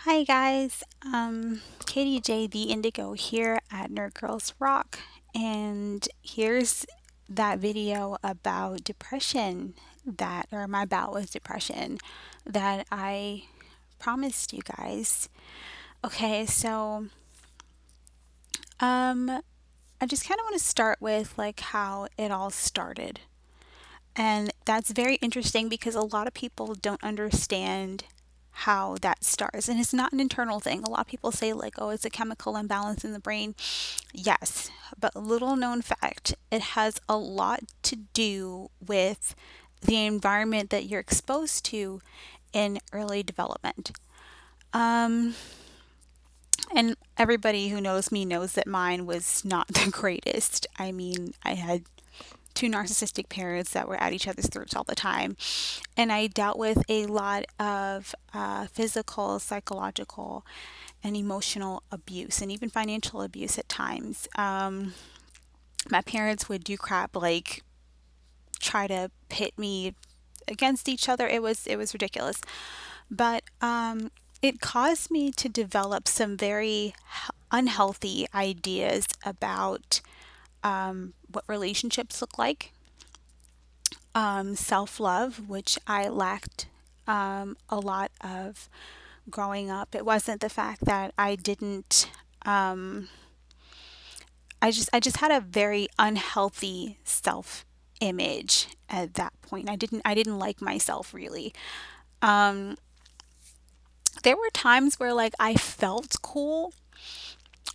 Hi guys, Katie J the Indigo here at Nerd Girls Rock, and here's that video about depression or my bout with depression that I promised you guys. Okay, so um, I just kind of want to start with like how it all started. And that's very interesting because a lot of people don't understand how that starts. And it's not an internal thing. A lot of people say, like, oh, it's a chemical imbalance in the brain. Yes, but little known fact, it has a lot to do with the environment that you're exposed to in early development. Um, and everybody who knows me knows that mine was not the greatest. I mean, I had two narcissistic parents that were at each other's throats all the time. And I dealt with a lot of physical, psychological, and emotional abuse, and even financial abuse at times. My parents would do crap like try to pit me against each other. It was ridiculous, but it caused me to develop some very unhealthy ideas about what relationships look like, self love, which I lacked a lot of growing up. It wasn't the fact that I didn't. I just had a very unhealthy self image at that point. I didn't like myself really. Um, there were times where like I felt cool,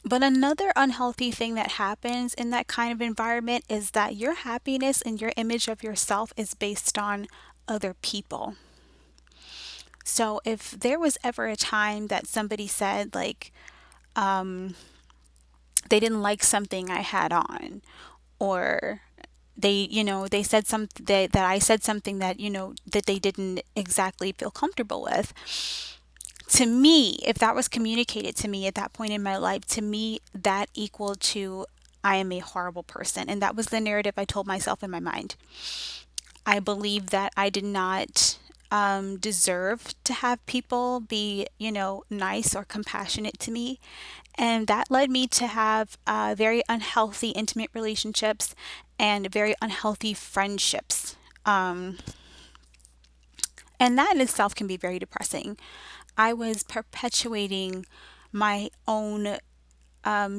but another unhealthy thing that happens in that kind of environment is that your happiness and your image of yourself is based on other people. So if there was ever a time that somebody said like they didn't like something I had on, or they said that I said something that that they didn't exactly feel comfortable with, to me, if that was communicated to me at that point in my life, to me that equaled to I am a horrible person, and that was the narrative I told myself in my mind. I believe that I did not deserve to have people be, nice or compassionate to me. And that led me to have very unhealthy intimate relationships and very unhealthy friendships. Um, and that in itself can be very depressing. I was perpetuating my own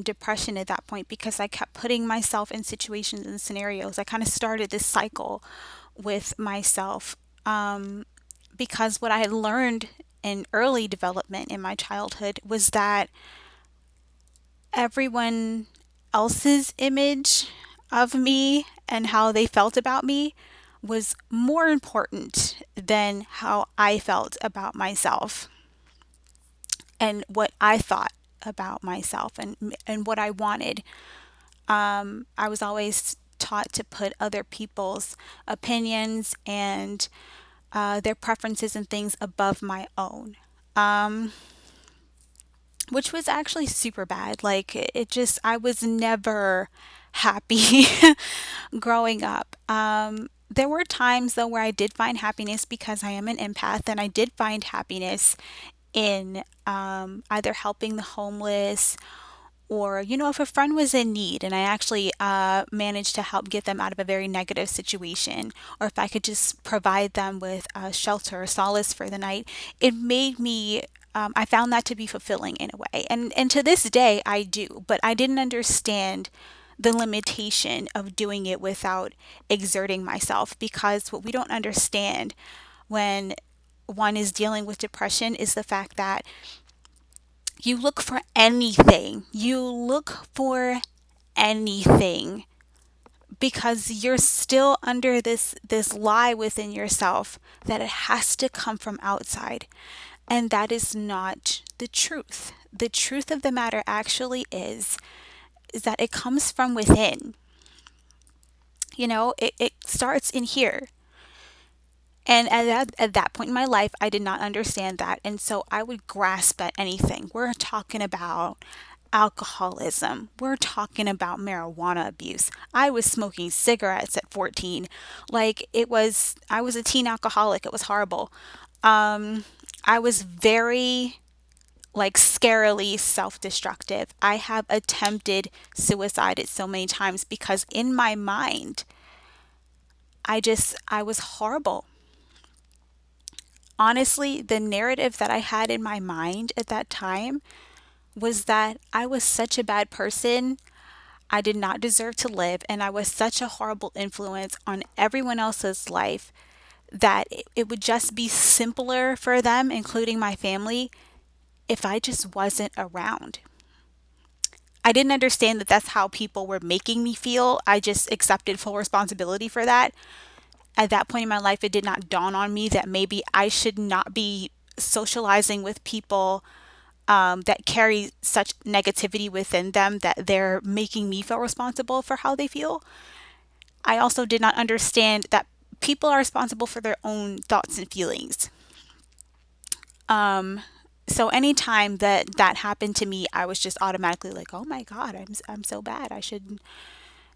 depression at that point because I kept putting myself in situations and scenarios. I kind of started this cycle with myself, because what I had learned in early development in my childhood was that everyone else's image of me and how they felt about me was more important than how I felt about myself and what I thought about myself and what I wanted. I was always taught to put other people's opinions and their preferences and things above my own, which was actually super bad. Like it just, I was never happy growing up. There were times though where I did find happiness because I am an empath, and I did find happiness in either helping the homeless, or if a friend was in need and I actually managed to help get them out of a very negative situation, or if I could just provide them with shelter or solace for the night, it made me. I found that to be fulfilling in a way, and to this day I do. But I didn't understand the limitation of doing it without exerting myself, because what we don't understand when one is dealing with depression is the fact that you look for anything. You look for anything because you're still under this lie within yourself that it has to come from outside. And that is not the truth. The truth of the matter actually is that it comes from within. It starts in here. And at that point in my life, I did not understand that. And so I would grasp at anything. We're talking about alcoholism. We're talking about marijuana abuse. I was smoking cigarettes at 14. I was a teen alcoholic. It was horrible. I was very like scarily self-destructive. I have attempted suicide so many times because in my mind, I was horrible. Honestly, the narrative that I had in my mind at that time was that I was such a bad person. I did not deserve to live, and I was such a horrible influence on everyone else's life that it would just be simpler for them, including my family, if I just wasn't around. I didn't understand that that's how people were making me feel. I just accepted full responsibility for that. At that point in my life, it did not dawn on me that maybe I should not be socializing with people that carry such negativity within them that they're making me feel responsible for how they feel. I also did not understand that people are responsible for their own thoughts and feelings. Um, so anytime that that happened to me, I was just automatically like, "Oh my God, I'm so bad. I should,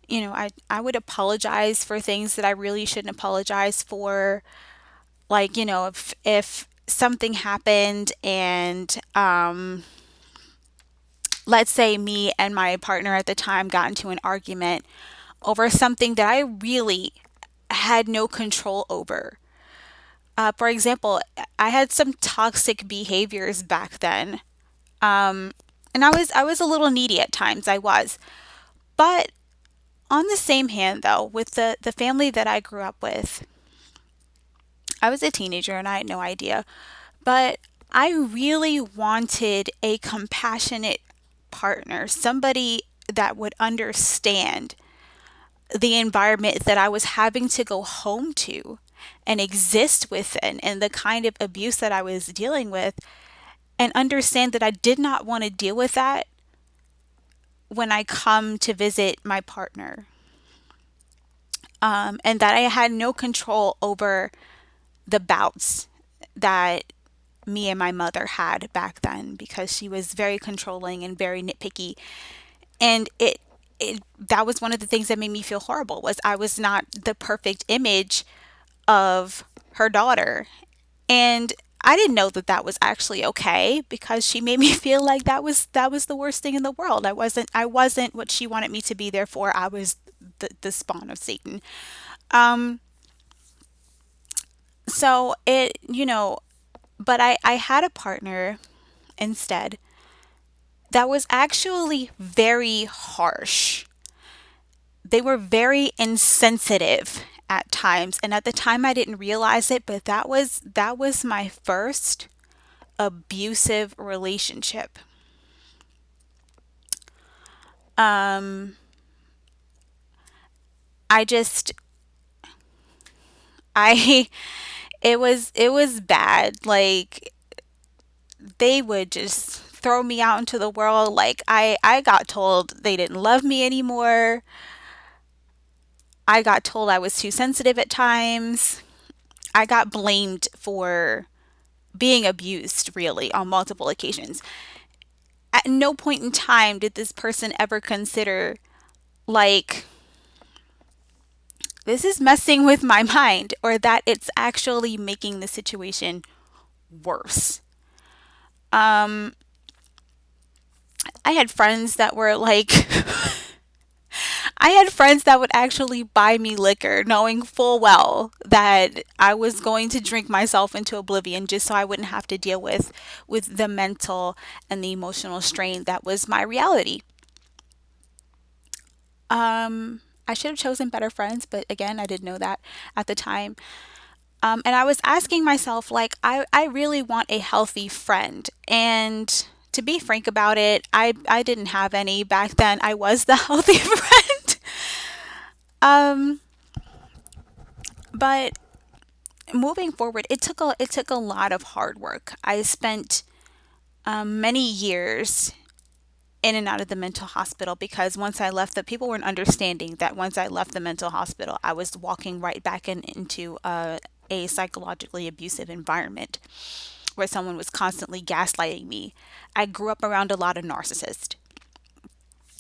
I would apologize for things that I really shouldn't apologize for. Like, if something happened and let's say me and my partner at the time got into an argument over something that I really had no control over. For example, I had some toxic behaviors back then. And I was a little needy at times, I was. But on the same hand though, with the family that I grew up with, I was a teenager and I had no idea. But I really wanted a compassionate partner, somebody that would understand the environment that I was having to go home to and exist within and the kind of abuse that I was dealing with, and understand that I did not want to deal with that when I come to visit my partner. And that I had no control over the bouts that me and my mother had back then because she was very controlling and very nitpicky. And it that was one of the things that made me feel horrible was I was not the perfect image of her daughter. And I didn't know that that was actually okay because she made me feel like that was the worst thing in the world. I wasn't what she wanted me to be. Therefore, I was the spawn of Satan. Um, so but I had a partner instead that was actually very harsh. They were very insensitive at times, and at the time I didn't realize it, but that was my first abusive relationship. Um I just I it was bad. Like they would just throw me out into the world. Like I got told they didn't love me anymore. I got told I was too sensitive at times. I got blamed for being abused really on multiple occasions. At no point in time did this person ever consider, like, this is messing with my mind or that it's actually making the situation worse. Um, I had friends that were like, I had friends that would actually buy me liquor knowing full well that I was going to drink myself into oblivion just so I wouldn't have to deal with the mental and the emotional strain that was my reality. I should have chosen better friends, but again, I didn't know that at the time. And I was asking myself, like, I really want a healthy friend. And to be frank about it, I didn't have any back then. I was the healthy friend. Um, but moving forward, it took a lot of hard work. I spent many years in and out of the mental hospital because once I left, the people weren't understanding that once I left the mental hospital, I was walking right back into a psychologically abusive environment where someone was constantly gaslighting me. I grew up around a lot of narcissists.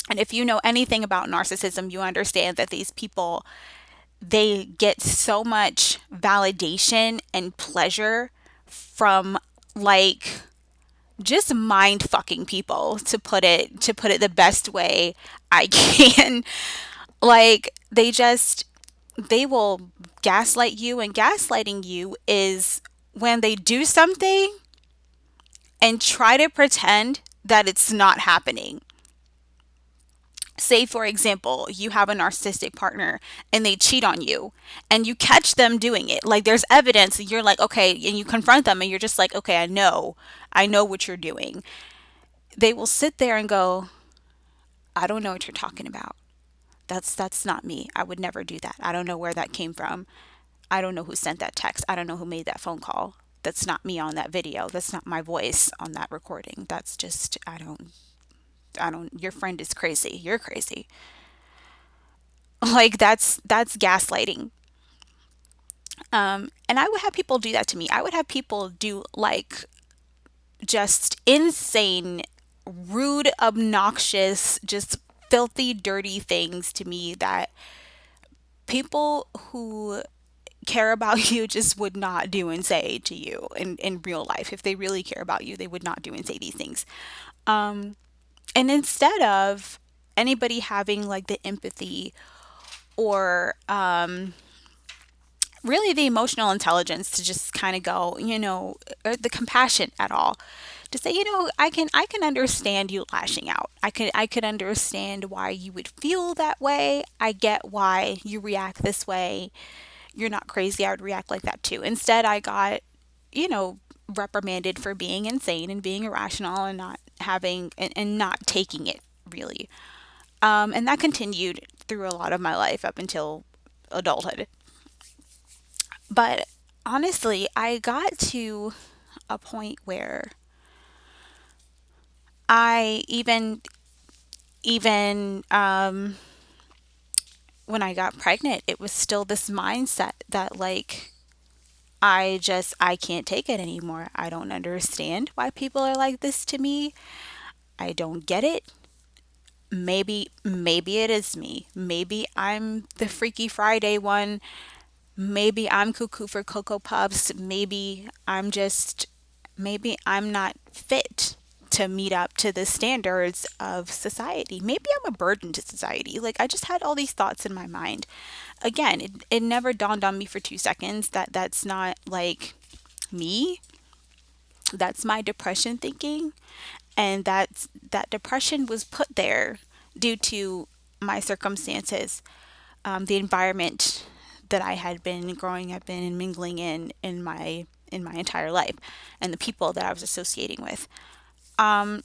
And if you know anything about narcissism, you understand that these people, they get so much validation and pleasure from, like, just mind fucking people, to put it the best way I can. Like they will gaslight you, and gaslighting you is when they do something and try to pretend that it's not happening. Say, for example, you have a narcissistic partner and they cheat on you, and you catch them doing it. Like there's evidence, and you're like, okay, and you confront them and you're just like, okay, I know what you're doing. They will sit there and go, I don't know what you're talking about. That's not me. I would never do that. I don't know where that came from. I don't know who sent that text. I don't know who made that phone call. That's not me on that video. That's not my voice on that recording. That's just I don't your friend is crazy. You're crazy. Like that's gaslighting. And I would have people do that to me. I would have people do like just insane, rude, obnoxious, just filthy, dirty things to me that people who care about you just would not do and say to you in real life. If they really care about you, they would not do and say these things. And instead of anybody having like the empathy or really the emotional intelligence to just kind of go, or the compassion at all, to say, I can understand you lashing out. I could understand why you would feel that way. I get why you react this way. You're not crazy. I would react like that too. Instead, I got, you know, reprimanded for being insane and being irrational and not having and not taking it really. And that continued through a lot of my life up until adulthood. But honestly, I got to a point where I even when I got pregnant, it was still this mindset that like I can't take it anymore. I don't understand why people are like this to me. I don't get it. Maybe it is me. Maybe I'm the Freaky Friday one. Maybe I'm cuckoo for Cocoa Puffs. Maybe I'm not fit to meet up to the standards of society. Maybe I'm a burden to society. Like I just had all these thoughts in my mind. Again, it never dawned on me for 2 seconds that that's not like me. That's my depression thinking. And that depression was put there due to my circumstances, the environment that I had been growing up in and mingling in my entire life, and the people that I was associating with. I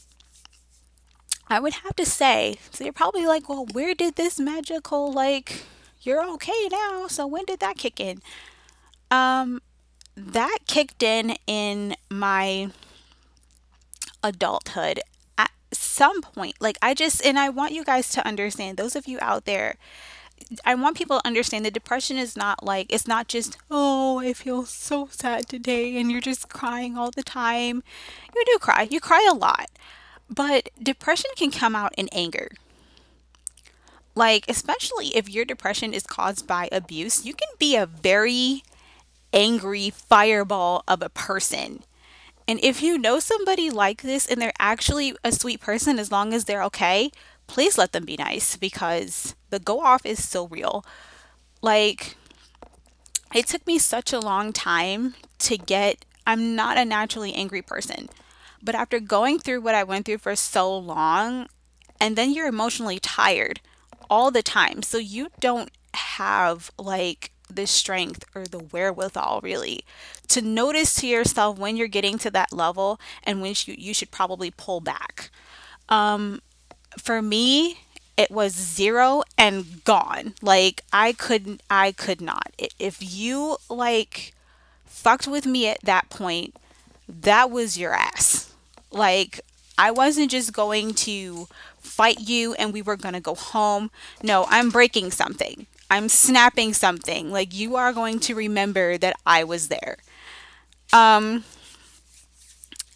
would have to say, so you're probably like, well, where did this magical like you're okay now? So when did that kick in? Um, that kicked in my adulthood at some point. Like I just and I want you guys to understand, those of you out there, I want people to understand that depression is not like, it's not just, oh, I feel so sad today and you're just crying all the time. You do cry. You cry a lot. But depression can come out in anger. Like, especially if your depression is caused by abuse, you can be a very angry fireball of a person. And if you know somebody like this and they're actually a sweet person, as long as they're okay, please let them be nice because the go off is so real. Like, it took me such a long time to get, I'm not a naturally angry person. But after going through what I went through for so long, and then you're emotionally tired all the time. So you don't have like the strength or the wherewithal really to notice to yourself when you're getting to that level and when you should probably pull back. For me, it was zero and gone. Like I could not. If you like fucked with me at that point, that was your ass. Like, I wasn't just going to fight you and we were going to go home. No, I'm breaking something. I'm snapping something. Like, you are going to remember that I was there. Um,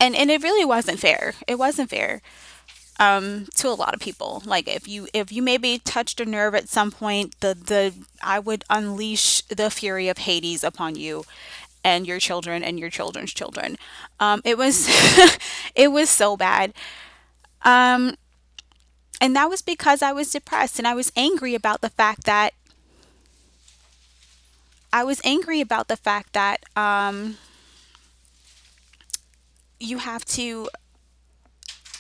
and it really wasn't fair. It wasn't fair to a lot of people. Like if you maybe touched a nerve at some point, the I would unleash the fury of Hades upon you and your children and your children's children. It was It was so bad. Um, and that was because I was depressed and I was angry about the fact that you have to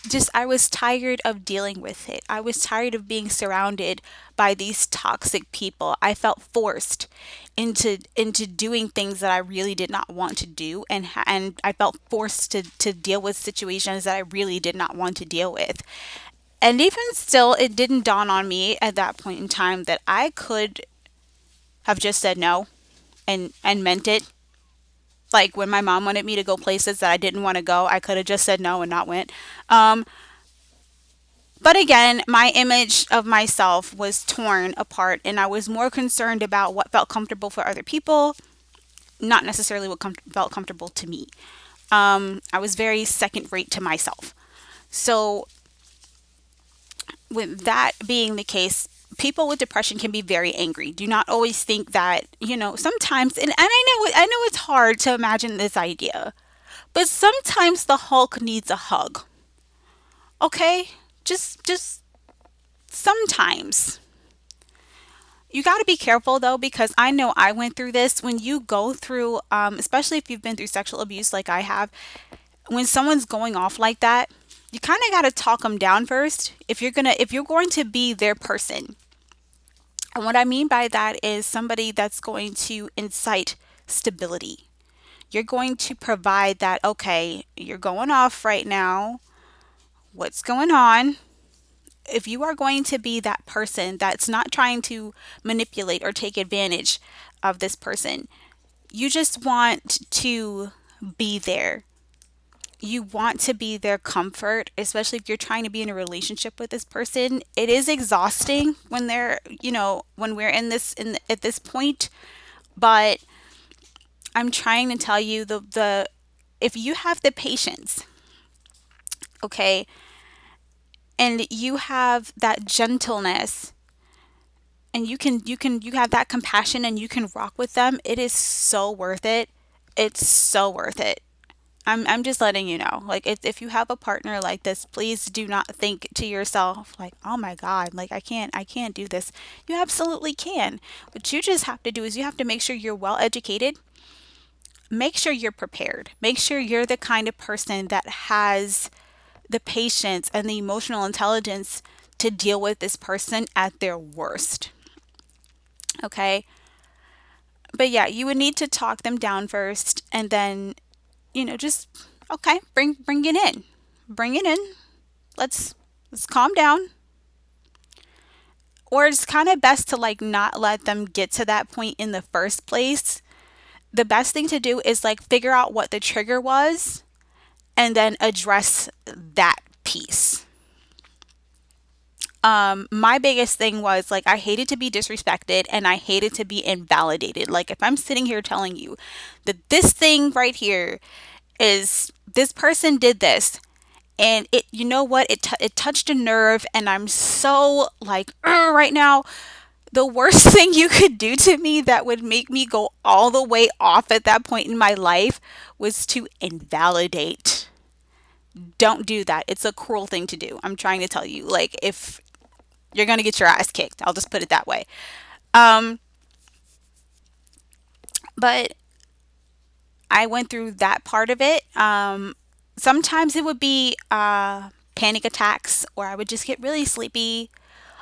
just I was tired of dealing with it. I was tired of being surrounded by these toxic people. I felt forced into doing things that I really did not want to do, and I felt forced to deal with situations that I really did not want to deal with. And even still, it didn't dawn on me at that point in time that I could have just said no and meant it. Like when my mom wanted me to go places that I didn't want to go, I could have just said no and not went. Um, but again, my image of myself was torn apart, and I was more concerned about what felt comfortable for other people, not necessarily what felt comfortable to me. I was very second rate to myself. So, with that being the case, people with depression can be very angry. Do not always think that, sometimes, and I know it's hard to imagine this idea, but sometimes the Hulk needs a hug. Okay? Just sometimes. You got to be careful though, because I know I went through this. When you go through, especially if you've been through sexual abuse like I have, when someone's going off like that, you kind of got to talk them down first. If you're going to be their person, and what I mean by that is somebody that's going to incite stability. You're going to provide that. Okay, you're going off right now. What's going on? If you are going to be that person that's not trying to manipulate or take advantage of this person, you just want to be there. You want to be their comfort, especially if you're trying to be in a relationship with this person. It is exhausting when we're at this point, but I'm trying to tell you the if you have the patience, okay, and you have that gentleness, and you have that compassion and you can rock with them, it is so worth it. It's so worth it. I'm just letting you know. Like if you have a partner like this, please do not think to yourself like, "Oh my God, like I can't do this." You absolutely can. What you just have to do is you have to make sure you're well educated. Make sure you're prepared. Make sure you're the kind of person that has the patience and the emotional intelligence to deal with this person at their worst. Okay? But yeah, you would need to talk them down first, and then, just okay, bring it in. Bring it in. Let's calm down. Or it's kind of best to like not let them get to that point in the first place. The best thing to do is like figure out what the trigger was and then address that piece. My biggest thing was like I hated to be disrespected and I hated to be invalidated. Like if I'm sitting here telling you that this thing right here is this person did this, and it, you know what, it touched a nerve, and I'm so like right now, the worst thing you could do to me that would make me go all the way off at that point in my life was to invalidate. Don't do that. It's a cruel thing to do. I'm trying to tell you. Like if you're going to get your ass kicked, I'll just put it that way. Um but I went through that part of it. Sometimes it would be panic attacks, or I would just get really sleepy.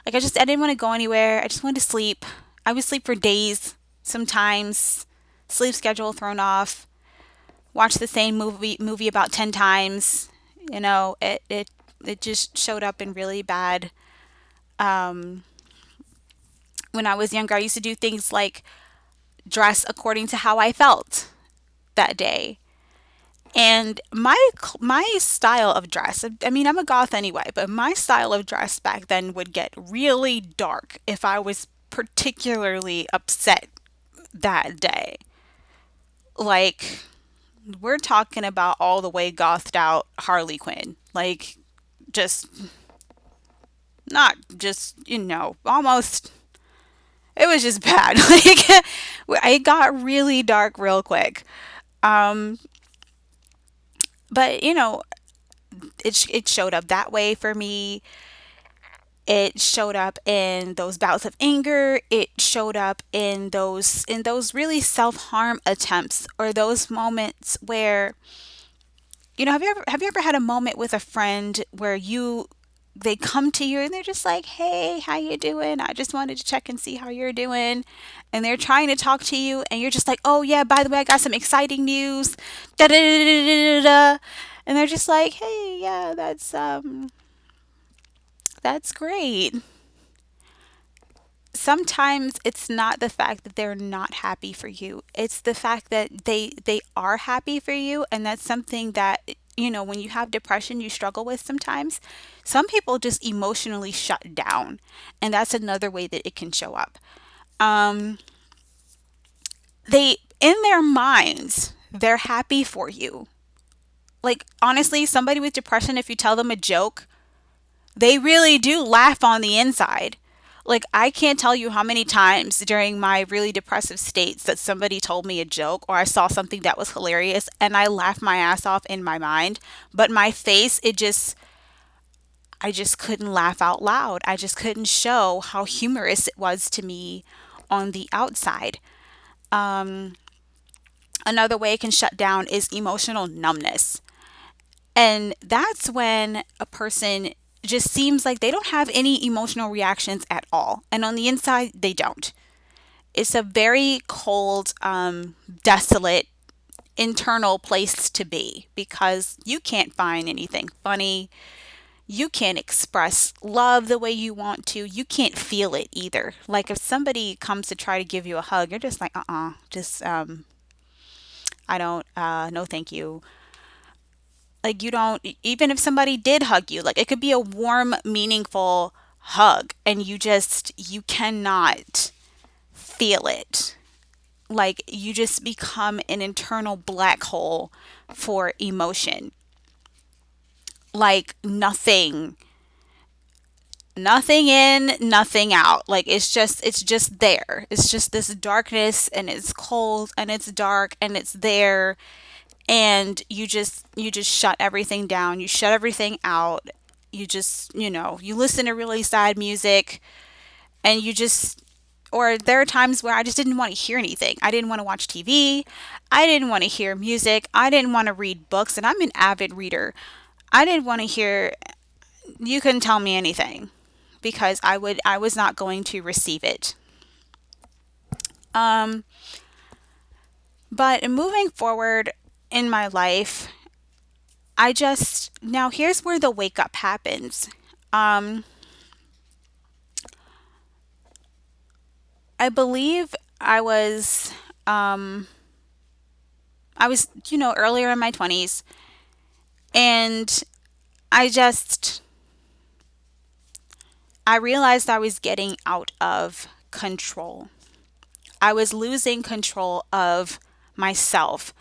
Like I didn't want to go anywhere. I just wanted to sleep. I would sleep for days sometimes. Sleep schedule thrown off. Watch the same movie about 10 times. It just showed up in really bad. Um, when I was younger, I used to do things like dress according to how I felt that day. And my style of dress, I mean, I'm a goth anyway, but my style of dress back then would get really dark if I was particularly upset that day. Like, we're talking about all the way gothed out Harley Quinn. Like, just, not just, almost, it was just bad. Like, it got really dark real quick. Um, but, it showed up that way for me. It showed up in those bouts of anger. It showed up in those really self-harm attempts, or those moments where, have you ever had a moment with a friend where they come to you and they're just like, "Hey, how you doing? I just wanted to check and see how you're doing." And they're trying to talk to you and you're just like, "Oh yeah, by the way, I got some exciting news." Da da da da da da da. And they're just like, "Hey, yeah, that's great." Sometimes it's not the fact that they're not happy for you. It's the fact that they are happy for you, and that's something that, when you have depression, you struggle with sometimes. Some people just emotionally shut down, and that's another way that it can show up. Um they, in their minds, they're happy for you. Like, honestly, somebody with depression, if you tell them a joke, they really do laugh on the inside. Like, I can't tell you how many times during my really depressive states that somebody told me a joke or I saw something that was hilarious and I laughed my ass off in my mind, but my face, I just couldn't laugh out loud. I just couldn't show how humorous it was to me on the outside. Um, Another way it can shut down is emotional numbness. And that's when a person just seems like they don't have any emotional reactions at all. And on the inside, they don't. It's a very cold, desolate, internal place to be because you can't find anything funny. You can't express love the way you want to. You can't feel it either. Like if somebody comes to try to give you a hug, you're just like, just, I don't, no, thank you. Like you don't, even if somebody did hug you, like it could be a warm, meaningful hug and you cannot feel it. Like you just become an internal black hole for emotion. Like nothing in, nothing out. Like it's just there. It's just this darkness, and it's cold and it's dark and it's there, and you just shut everything down. You shut everything out. You just, you listen to really sad music, and you just, or there are times where I just didn't want to hear anything. I didn't want to watch TV. I didn't want to hear music. I didn't want to read books, and I'm an avid reader. I didn't want to hear, you couldn't tell me anything because I was not going to receive it. Um but moving forward in my life, I just, now here's where the wake up happens. Um, I believe um, earlier in my 20s, and I just, I realized I was getting out of control. I was losing control of myself,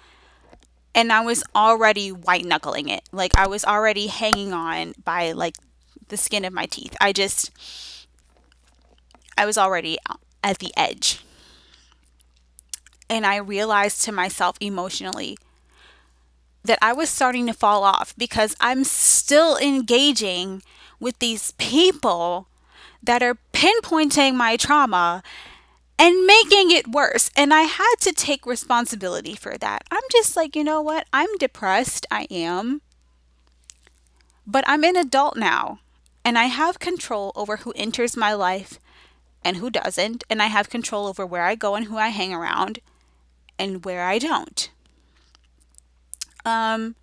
and I was already white knuckling it. Like I was already hanging on by like the skin of my teeth. I was already at the edge. And I realized to myself emotionally that I was starting to fall off because I'm still engaging with these people that are pinpointing my trauma and making it worse. And I had to take responsibility for that. I'm just like, you know what? I'm depressed. I am. But I'm an adult now. And I have control over who enters my life and who doesn't. And I have control over where I go and who I hang around and where I don't. Um,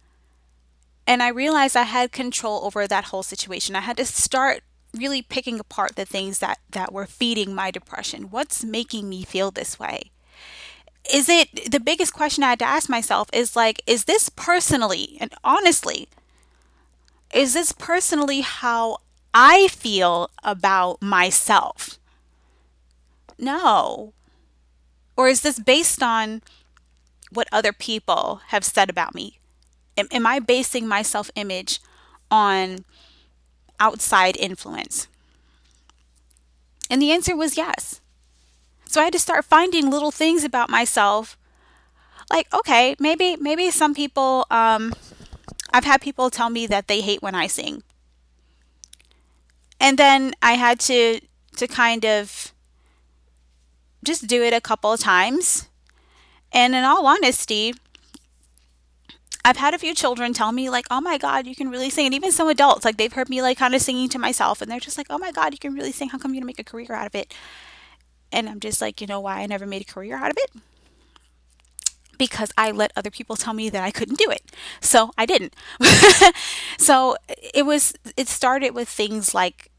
and I realized I had control over that whole situation. I had to start really picking apart the things that were feeding my depression. What's making me feel this way? Is it, the biggest question I had to ask myself is like, is this personally and honestly, is this personally how I feel about myself? No. Or is this based on what other people have said about me? Am I basing my self image on outside influence? And the answer was yes. So I had to start finding little things about myself. Like, okay, maybe some people, I've had people tell me that they hate when I sing. And then I had to kind of just do it a couple of times. And in all honesty, I've had a few children tell me like, "Oh my God, you can really sing." And even some adults, like they've heard me like kind of singing to myself, and they're just like, "Oh my God, you can really sing. How come you don't make a career out of it?" And I'm just like, you know why I never made a career out of it? Because I let other people tell me that I couldn't do it. So I didn't. So it started with things like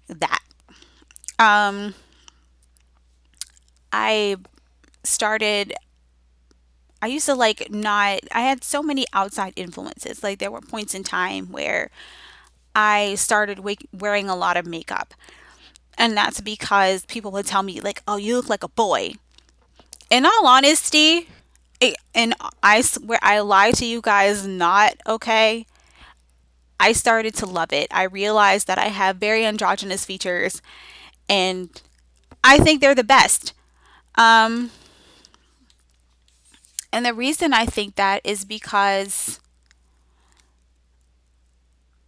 that. Um, I started I used to like not I had so many outside influences. Like there were points in time where I started wearing a lot of makeup. And that's because people would tell me like, "Oh, you look like a boy." In all honesty, and I swear I lie to you guys not, okay? I started to love it. I realized that I have very androgynous features and I think they're the best. Um, and the reason I think that is because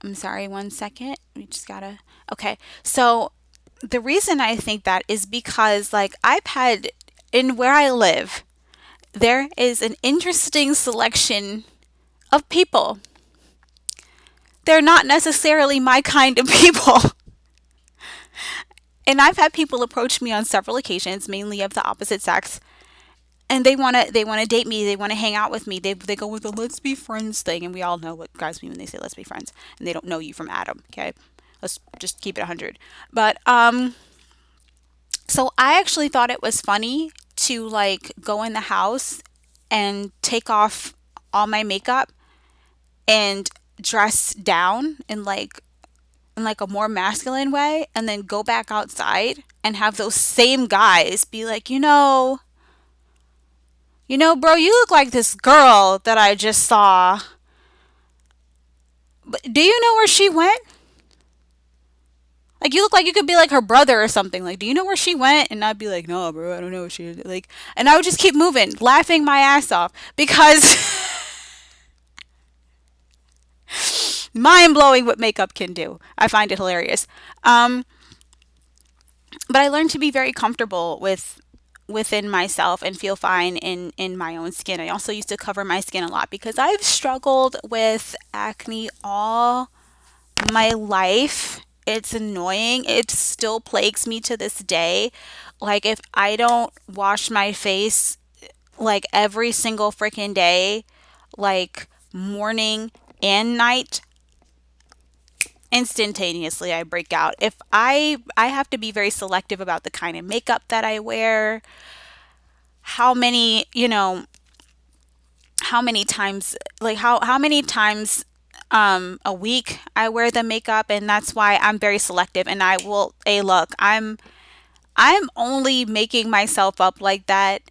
I'm sorry, one second. We just gotta. Okay. So the reason I think that is because, like, I've had in where I live, there is an interesting selection of people. They're not necessarily my kind of people. And I've had people approach me on several occasions, mainly of the opposite sex, and they wanna date me, they wanna hang out with me. They go with the let's be friends thing, and we all know what guys mean when they say let's be friends, and they don't know you from Adam, okay? Let's just keep it 100. But so I actually thought it was funny to like go in the house and take off all my makeup and dress down in like a more masculine way and then go back outside and have those same guys be like, bro, you look like this girl that I just saw. But do you know where she went? Like you look like you could be like her brother or something. Like, do you know where she went? And I'd be like, no, bro, I don't know where she did. Like, and I would just keep moving, laughing my ass off because mind blowing what makeup can do. I find it hilarious. Um, but I learned to be very comfortable within myself and feel fine in my own skin. I also used to cover my skin a lot because I've struggled with acne all my life. It's annoying. It still plagues me to this day. Like if I don't wash my face like every single freaking day, like morning and night, instantaneously I break out. If I have to be very selective about the kind of makeup that I wear, how many, how many times how many times a week I wear the makeup, and that's why I'm very selective and I will a look. I'm only making myself up like that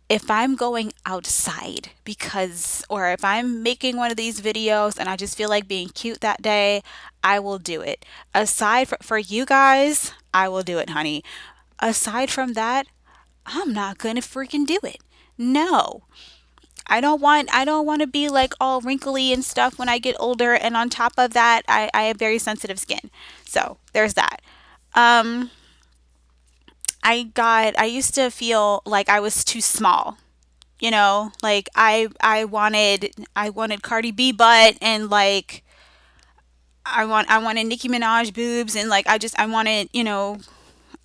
if I'm going outside because, or if I'm making one of these videos and I just feel like being cute that day, I will do it. Aside for you guys, I will do it, honey. Aside from that, I'm not gonna freaking do it. No. I don't want to be like all wrinkly and stuff when I get older, and on top of that, I have very sensitive skin. So there's that. Um I used to feel like I was too small. Like I wanted Cardi B butt, and like I wanted Nicki Minaj boobs, and like I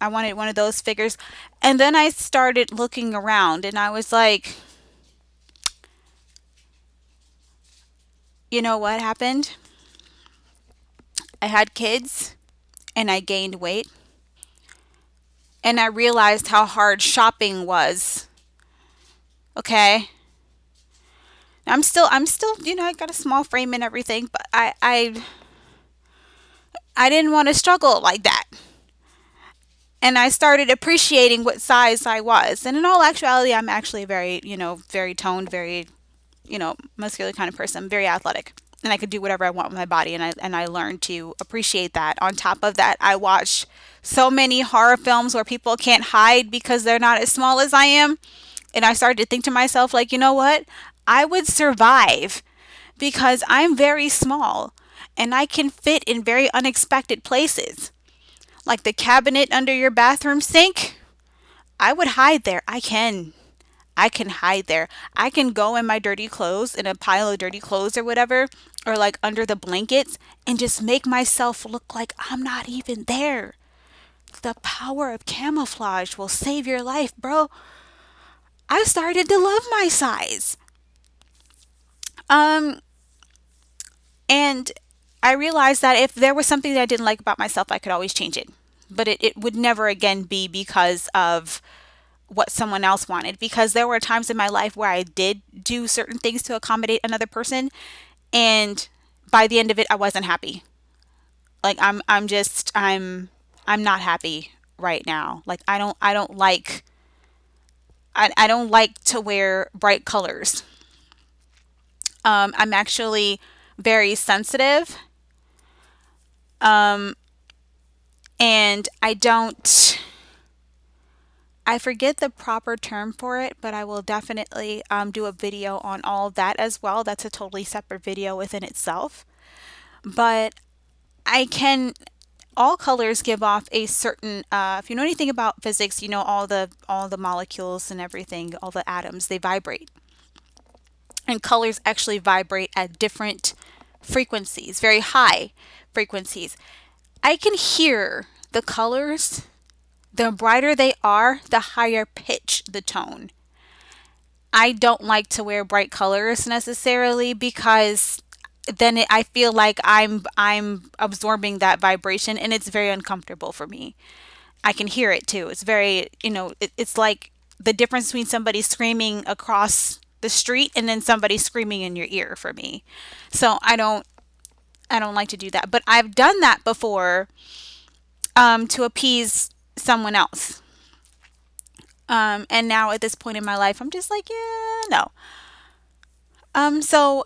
wanted one of those figures. And then I started looking around and I was like, you know what happened? I had kids and I gained weight, and I realized how hard shopping was. Okay. I'm still, I got a small frame and everything, but I didn't want to struggle like that. And I started appreciating what size I was. And in all actuality, I'm actually a very, very toned, very, muscular kind of person. I'm very athletic. And I could do whatever I want with my body, and I learned to appreciate that. On top of that, I watch so many horror films where people can't hide because they're not as small as I am. And I started to think to myself, like, you know what? I would survive because I'm very small and I can fit in very unexpected places. Like the cabinet under your bathroom sink, I would hide there. I can hide there. I can go in my dirty clothes, in a pile of dirty clothes or whatever, or like under the blankets, and just make myself look like I'm not even there. The power of camouflage will save your life, bro. I started to love my size. Um, and I realized that if there was something that I didn't like about myself, I could always change it. But it would never again be because of what someone else wanted. Because there were times in my life where I did do certain things to accommodate another person, and by the end of it, I wasn't happy. Like I'm not happy right now. Like I don't like to wear bright colors. I'm actually very sensitive, um, and I forget the proper term for it, but I will definitely do a video on all of that as well. That's a totally separate video within itself. But I can all colors give off a certain if you know anything about physics, you know all the molecules and everything, all the atoms, they vibrate. And colors actually vibrate at different frequencies, very high frequencies. I can hear the colors. The brighter they are, the higher pitch the tone. I don't like to wear bright colors necessarily because I feel like I'm absorbing that vibration and it's very uncomfortable for me. I can hear it too. It's very, it's like the difference between somebody screaming across the street and then somebody screaming in your ear for me. So I don't like to do that. But I've done that before to appease someone else. And now at this point in my life, I'm just like, yeah, no. So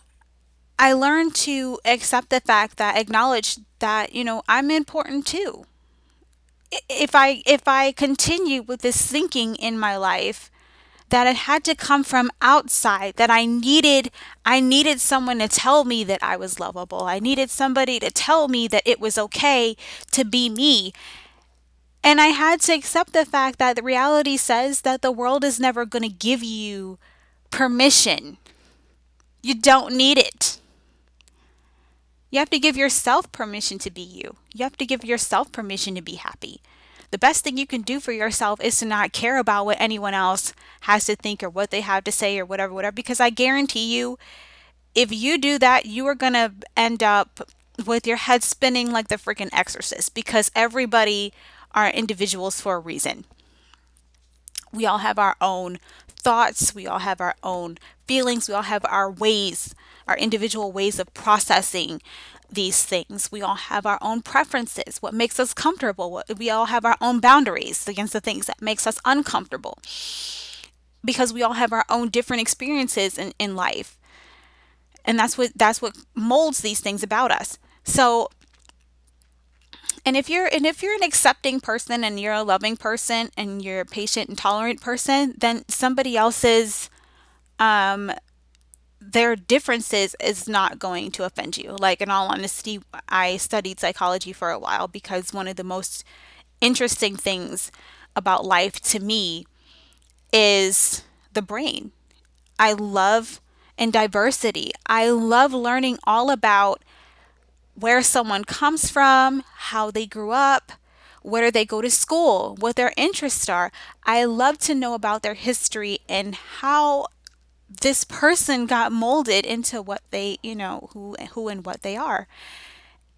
I learned to accept the fact that acknowledge that, I'm important too. If I continue with this thinking in my life that it had to come from outside, that I needed someone to tell me that I was lovable. I needed somebody to tell me that it was okay to be me. And I had to accept the fact that the reality says that the world is never going to give you permission. You don't need it. You have to give yourself permission to be you. You have to give yourself permission to be happy. The best thing you can do for yourself is to not care about what anyone else has to think or what they have to say or whatever, whatever. Because I guarantee you, if you do that, you are going to end up with your head spinning like the freaking exorcist because everybody are individuals for a reason. We all have our own thoughts, we all have our own feelings, we all have our ways, our individual ways of processing these things. We all have our own preferences, what makes us comfortable. We all have our own boundaries against the things that makes us uncomfortable because we all have our own different experiences in life. And that's what molds these things about us. So, and if you're an accepting person and you're a loving person and you're a patient and tolerant person, then somebody else's um their differences is not going to offend you. Like in all honesty, I studied psychology for a while because one of the most interesting things about life to me is the brain. I love and diversity. I love learning all about where someone comes from, how they grew up, where they go to school, what their interests are. I love to know about their history and how this person got molded into what they, who and what they are.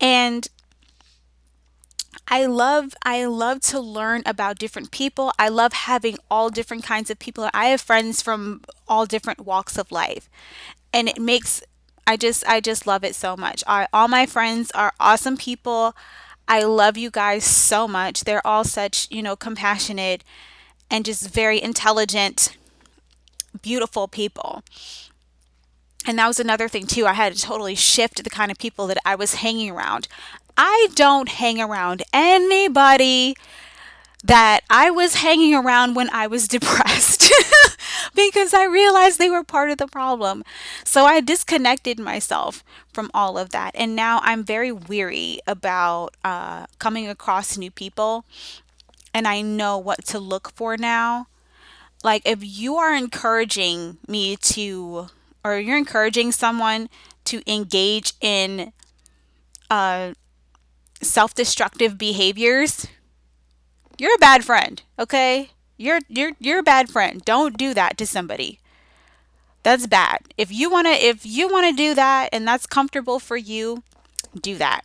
And I love to learn about different people. I love having all different kinds of people. I have friends from all different walks of life. And it makes I just love it so much. All my friends are awesome people. I love you guys so much. They're all such, compassionate and just very intelligent, beautiful people. And that was another thing too. I had to totally shift the kind of people that I was hanging around. I don't hang around anybody that I was hanging around when I was depressed. because I realized they were part of the problem. So I disconnected myself from all of that. And now I'm very weary about coming across new people. And I know what to look for now. Like, if you are encouraging me to, or you're encouraging someone to engage in self destructive behaviors, you're a bad friend, okay? You're a bad friend. Don't do that to somebody. That's bad. If you wanna do that and that's comfortable for you, do that.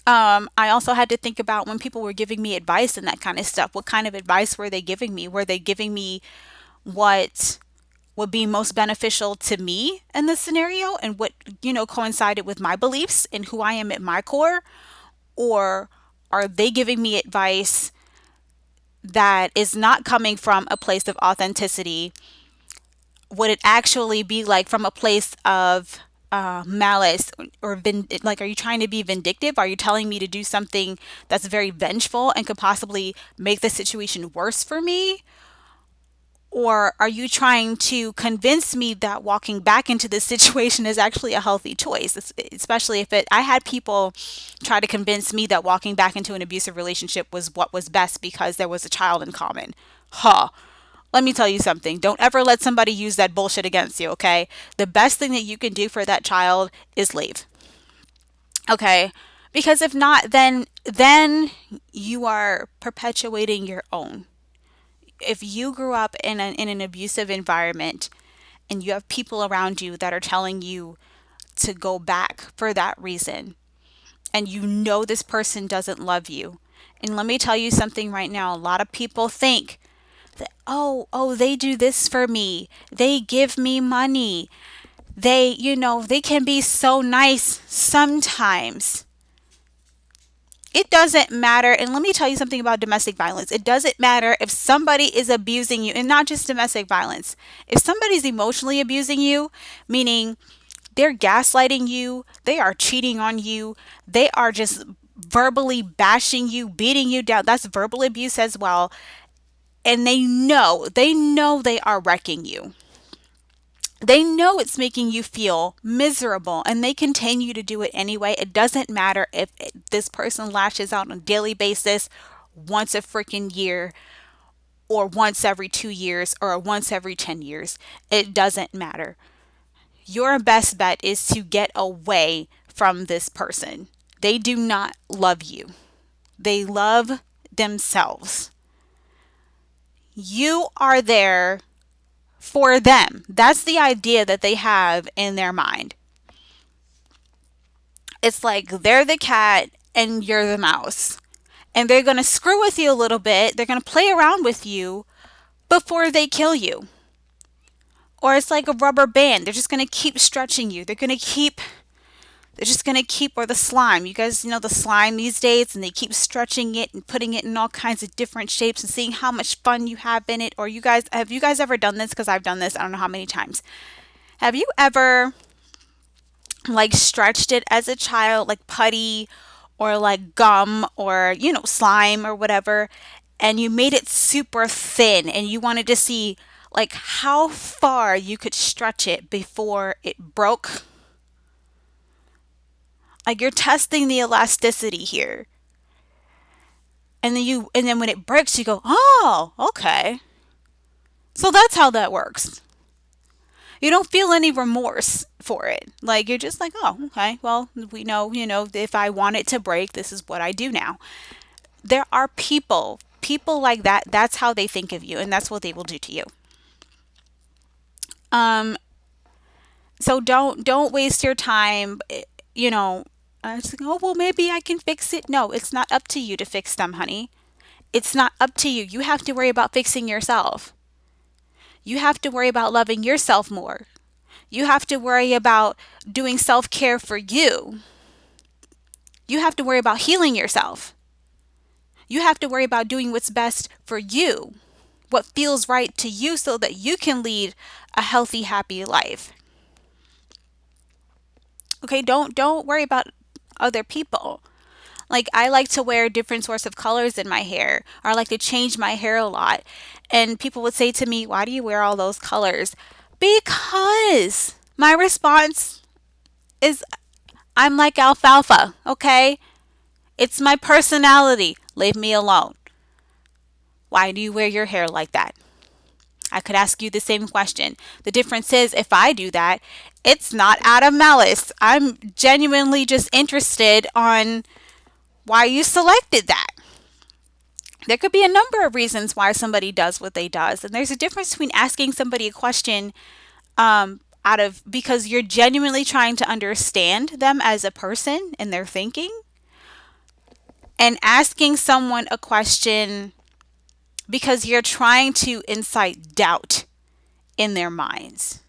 I also had to think about when people were giving me advice and that kind of stuff. What kind of advice were they giving me? Were they giving me what would be most beneficial to me in this scenario and what, coincided with my beliefs and who I am at my core? Or are they giving me advice that is not coming from a place of authenticity? Would it actually be like from a place of malice or like, are you trying to be vindictive? Are you telling me to do something that's very vengeful and could possibly make the situation worse for me? Or are you trying to convince me that walking back into this situation is actually a healthy choice? Especially if I had people try to convince me that walking back into an abusive relationship was what was best because there was a child in common. Huh. Let me tell you something. Don't ever let somebody use that bullshit against you, okay? The best thing that you can do for that child is leave. Okay? Because if not, then you are perpetuating your own. If you grew up in an abusive environment and you have people around you that are telling you to go back for that reason, and you know this person doesn't love you. And let me tell you something right now. A lot of people think that, oh, they do this for me. They give me money. They can be so nice sometimes. It doesn't matter. And let me tell you something about domestic violence. It doesn't matter if somebody is abusing you, and not just domestic violence. If somebody's emotionally abusing you, meaning they're gaslighting you, they are cheating on you, they are just verbally bashing you, beating you down. That's verbal abuse as well. And they know they are wrecking you. They know it's making you feel miserable and they continue to do it anyway. It doesn't matter if this person lashes out on a daily basis, once a freaking year, or once every 2 years, or once every 10 years. It doesn't matter. Your best bet is to get away from this person. They do not love you, they love themselves. You are there for them. That's the idea that they have in their mind. It's like they're the cat and you're the mouse. And they're going to screw with you a little bit. They're going to play around with you before they kill you. Or it's like a rubber band. They're just going to keep stretching you. Or the slime. You guys know the slime these days, and they keep stretching it and putting it in all kinds of different shapes and seeing how much fun you have in it. Or have you guys ever done this? Because I've done this, I don't know how many times. Have you ever like stretched it as a child, like putty or like gum or, slime or whatever, and you made it super thin and you wanted to see like how far you could stretch it before it broke? Like, you're testing the elasticity here. And then when it breaks, you go, "Oh, okay." So that's how that works. You don't feel any remorse for it. Like, you're just like, "Oh, okay. Well, we know, if I want it to break, this is what I do now." There are people like that. That's how they think of you, and that's what they will do to you. Um, so don't waste your time, it's like, "Oh, well, maybe I can fix it." No, it's not up to you to fix them, honey. It's not up to you. You have to worry about fixing yourself. You have to worry about loving yourself more. You have to worry about doing self care for you. You have to worry about healing yourself. You have to worry about doing what's best for you, what feels right to you, so that you can lead a healthy, happy life. Okay, don't worry about other people. Like I like to wear different sorts of colors in my hair, or I like to change my hair a lot. And people would say to me, "Why do you wear all those colors?" Because my response is I'm like alfalfa, okay? It's my personality. Leave me alone. Why do you wear your hair like that? I could ask you the same question. The difference is if I do that, it's not out of malice. I'm genuinely just interested on why you selected that. There could be a number of reasons why somebody does what they does, and there's a difference between asking somebody a question out of because you're genuinely trying to understand them as a person and their thinking, and asking someone a question because you're trying to incite doubt in their minds.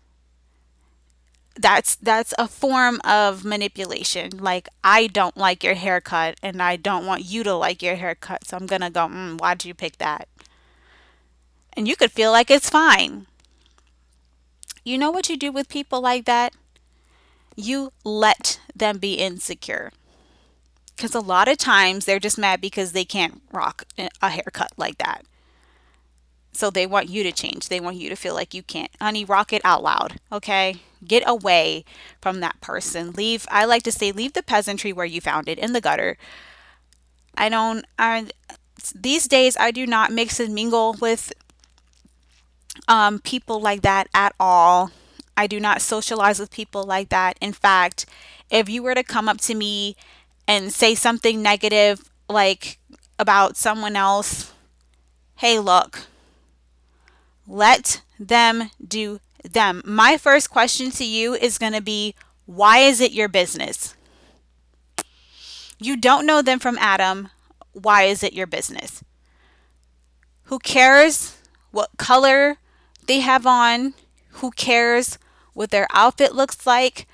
That's a form of manipulation. Like, I don't like your haircut and I don't want you to like your haircut, so I'm gonna go, why'd you pick that? And you could feel like it's fine. You know what you do with people like that? You let them be insecure. Because a lot of times they're just mad because they can't rock a haircut like that. So they want you to change. They want you to feel like you can't. Honey, rock it out loud, okay? Get away from that person. Leave, I like to say, leave the peasantry where you found it, in the gutter. I don't, I, these days, I do not mix and mingle with people like that at all. I do not socialize with people like that. In fact, if you were to come up to me and say something negative, like about someone else, hey, look, let them do them. My first question to you is going to be, why is it your business? You don't know them from Adam. Why is it your business? Who cares what color they have on? Who cares what their outfit looks like?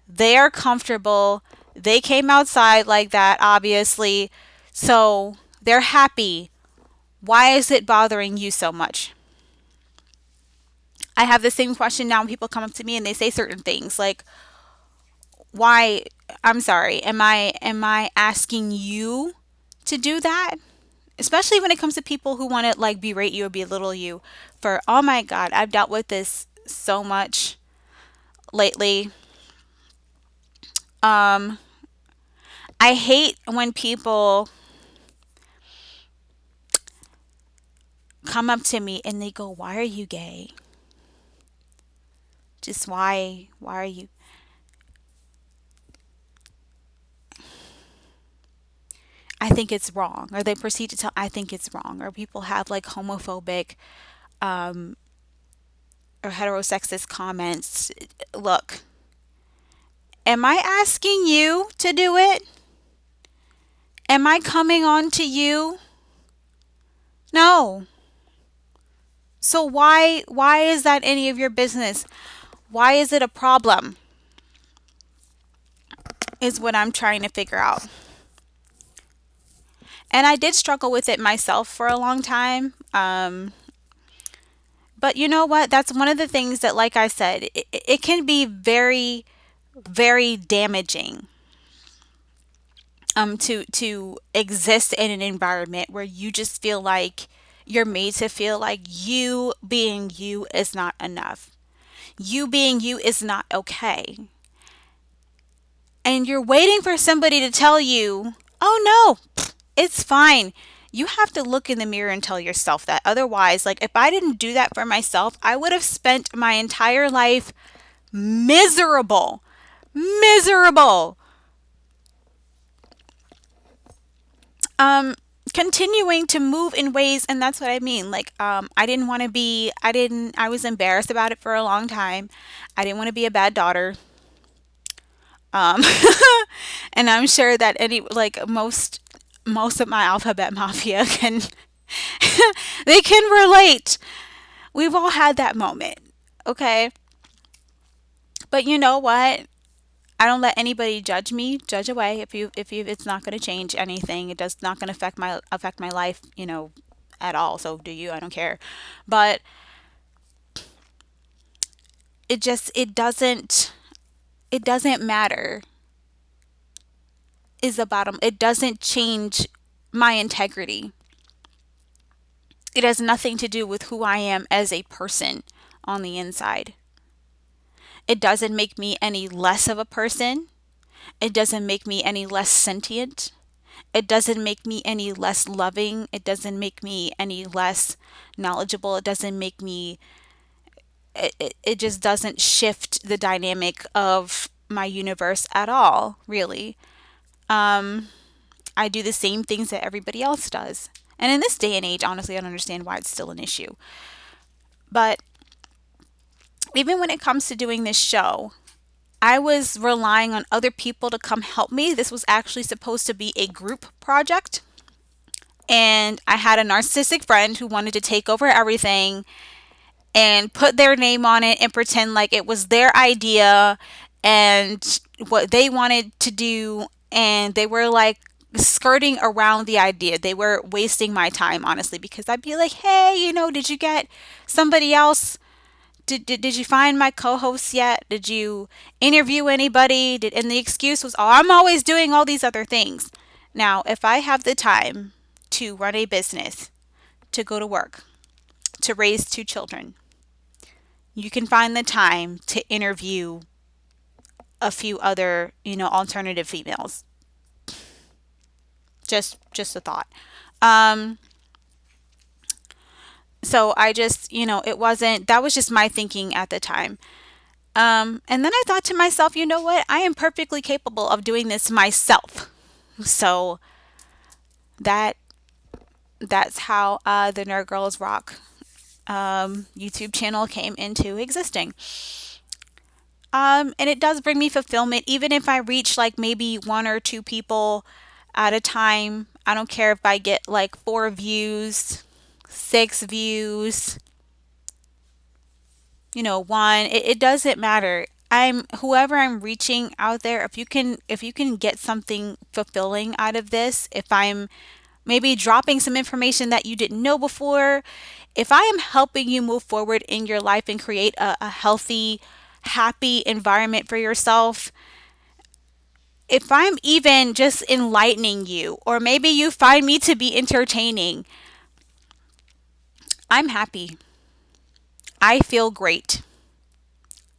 They are comfortable. They came outside like that, obviously. So they're happy. Why is it bothering you so much? I have the same question now when people come up to me and they say certain things like, why, I'm sorry, am I asking you to do that? Especially when it comes to people who want to like berate you or belittle you for, oh my god, I've dealt with this so much lately. Um I hate when people come up to me and they go, "Why are you gay? Just why are you?" I think it's wrong. Or they proceed to tell, I think it's wrong. Or people have like homophobic or heterosexist comments. Look, am I asking you to do it? Am I coming on to you? No. So why is that any of your business? Why is it a problem? Is what I'm trying to figure out. And I did struggle with it myself for a long time. But you know what? That's one of the things that, like I said, it can be very, very damaging to exist in an environment where you just feel like you're made to feel like you being you is not enough. You being you is not okay. And you're waiting for somebody to tell you, oh no, it's fine. You have to look in the mirror and tell yourself that. Otherwise, like if I didn't do that for myself, I would have spent my entire life miserable. Miserable. Um Continuing to move in ways, and that's what I mean. Like I didn't want to be I was embarrassed about it for a long time. I didn't want to be a bad daughter. Um and I'm sure that any like most of my alphabet mafia can they can relate. We've all had that moment. Okay? But you know what? I don't let anybody judge me. Judge away. If you it's not going to change anything. It does not going to affect my life, at all. So do you? I don't care. But it doesn't matter. is the bottom. It doesn't change my integrity. It has nothing to do with who I am as a person on the inside. It doesn't make me any less of a person. It doesn't make me any less sentient. It doesn't make me any less loving. It doesn't make me any less knowledgeable. It doesn't make me, it just doesn't shift the dynamic of my universe at all, really. Um, I do the same things that everybody else does. And in this day and age, honestly, I don't understand why it's still an issue. But even when it comes to doing this show, I was relying on other people to come help me. This was actually supposed to be a group project. And I had a narcissistic friend who wanted to take over everything and put their name on it and pretend like it was their idea and what they wanted to do. And they were like skirting around the idea. They were wasting my time, honestly, because I'd be like, hey, did you get somebody else? Did you find my co-hosts yet? Did you interview anybody? And the excuse was, oh, I'm always doing all these other things. Now, if I have the time to run a business, to go to work, to raise two children, you can find the time to interview a few other, alternative females. Just a thought. Um, so I just, it wasn't, that was just my thinking at the time. And then I thought to myself, you know what? I am perfectly capable of doing this myself. So that that's how the Nerd Girls Rock YouTube channel came into existing. And it does bring me fulfillment, even if I reach like maybe one or two people at a time. I don't care if I get like 4 views, 6 views, one. It doesn't matter. I'm whoever I'm reaching out there. If you can get something fulfilling out of this, if I'm maybe dropping some information that you didn't know before, if I am helping you move forward in your life and create a healthy, happy environment for yourself, if I'm even just enlightening you, or maybe you find me to be entertaining, I'm happy. I feel great.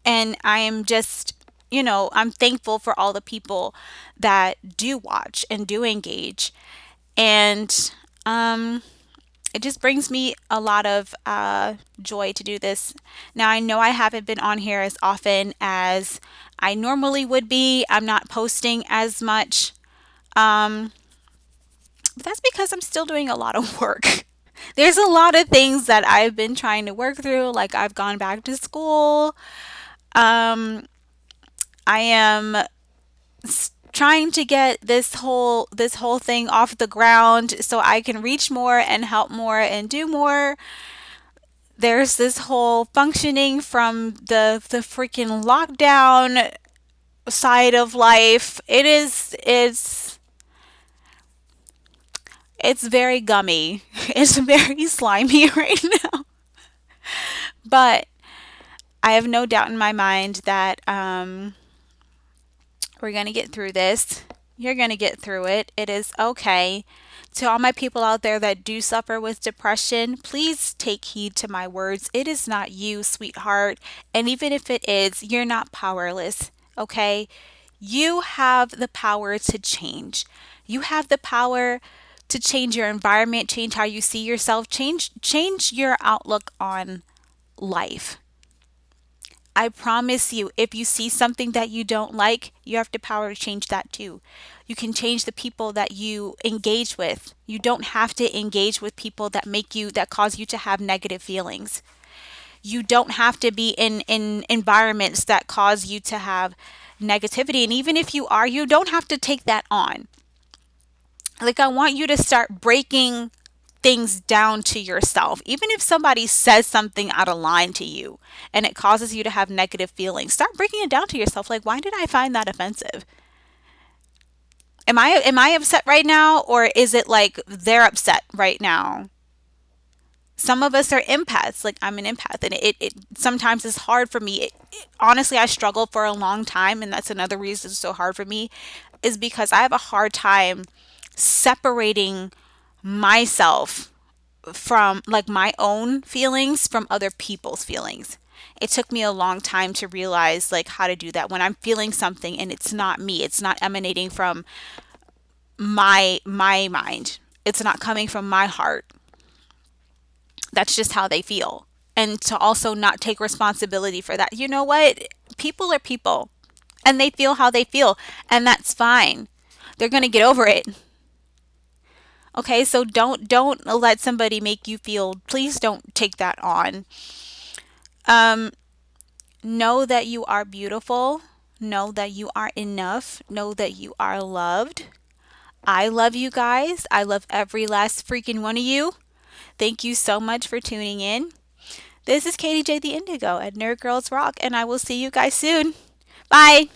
And I am just, I'm thankful for all the people that do watch and do engage. And it just brings me a lot of joy to do this. Now, I know I haven't been on here as often as I normally would be. I'm not posting as much. Um, but that's because I'm still doing a lot of work. There's a lot of things that I've been trying to work through. Like, I've gone back to school. Um, I am trying to get this whole thing off the ground so I can reach more and help more and do more. There's this whole functioning from the freaking lockdown side of life. It's very gummy. It's very slimy right now. But I have no doubt in my mind that we're going to get through this. You're going to get through it. It is okay. To all my people out there that do suffer with depression, please take heed to my words. It is not you, sweetheart. And even if it is, you're not powerless. Okay? You have the power to change. You have the power to change your environment, change how you see yourself, change your outlook on life. I promise you, if you see something that you don't like, you have the power to change that too. You can change the people that you engage with. You don't have to engage with people that cause you to have negative feelings. You don't have to be in environments that cause you to have negativity. And even if you are, you don't have to take that on. Like, I want you to start breaking things down to yourself. Even if somebody says something out of line to you and it causes you to have negative feelings, start breaking it down to yourself. Like, why did I find that offensive? Am I upset right now, or is it like they're upset right now? Some of us are empaths. Like I'm an empath, and it sometimes is hard for me. Honestly, I struggled for a long time, and that's another reason it's so hard for me, is because I have a hard time separating myself from like my own feelings from other people's feelings. It took me a long time to realize like how to do that when I'm feeling something and it's not me. It's not emanating from my mind. It's not coming from my heart. That's just how they feel. And to also not take responsibility for that. You know what? People are people and they feel how they feel, and that's fine. They're going to get over it. Okay? So don't let somebody make you feel, please don't take that on. Um know that you are beautiful. Know that you are enough. Know that you are loved. I love you guys. I love every last freaking one of you. Thank you so much for tuning in. This is Katie J. the Indigo at Nerd Girls Rock, and I will see you guys soon. Bye.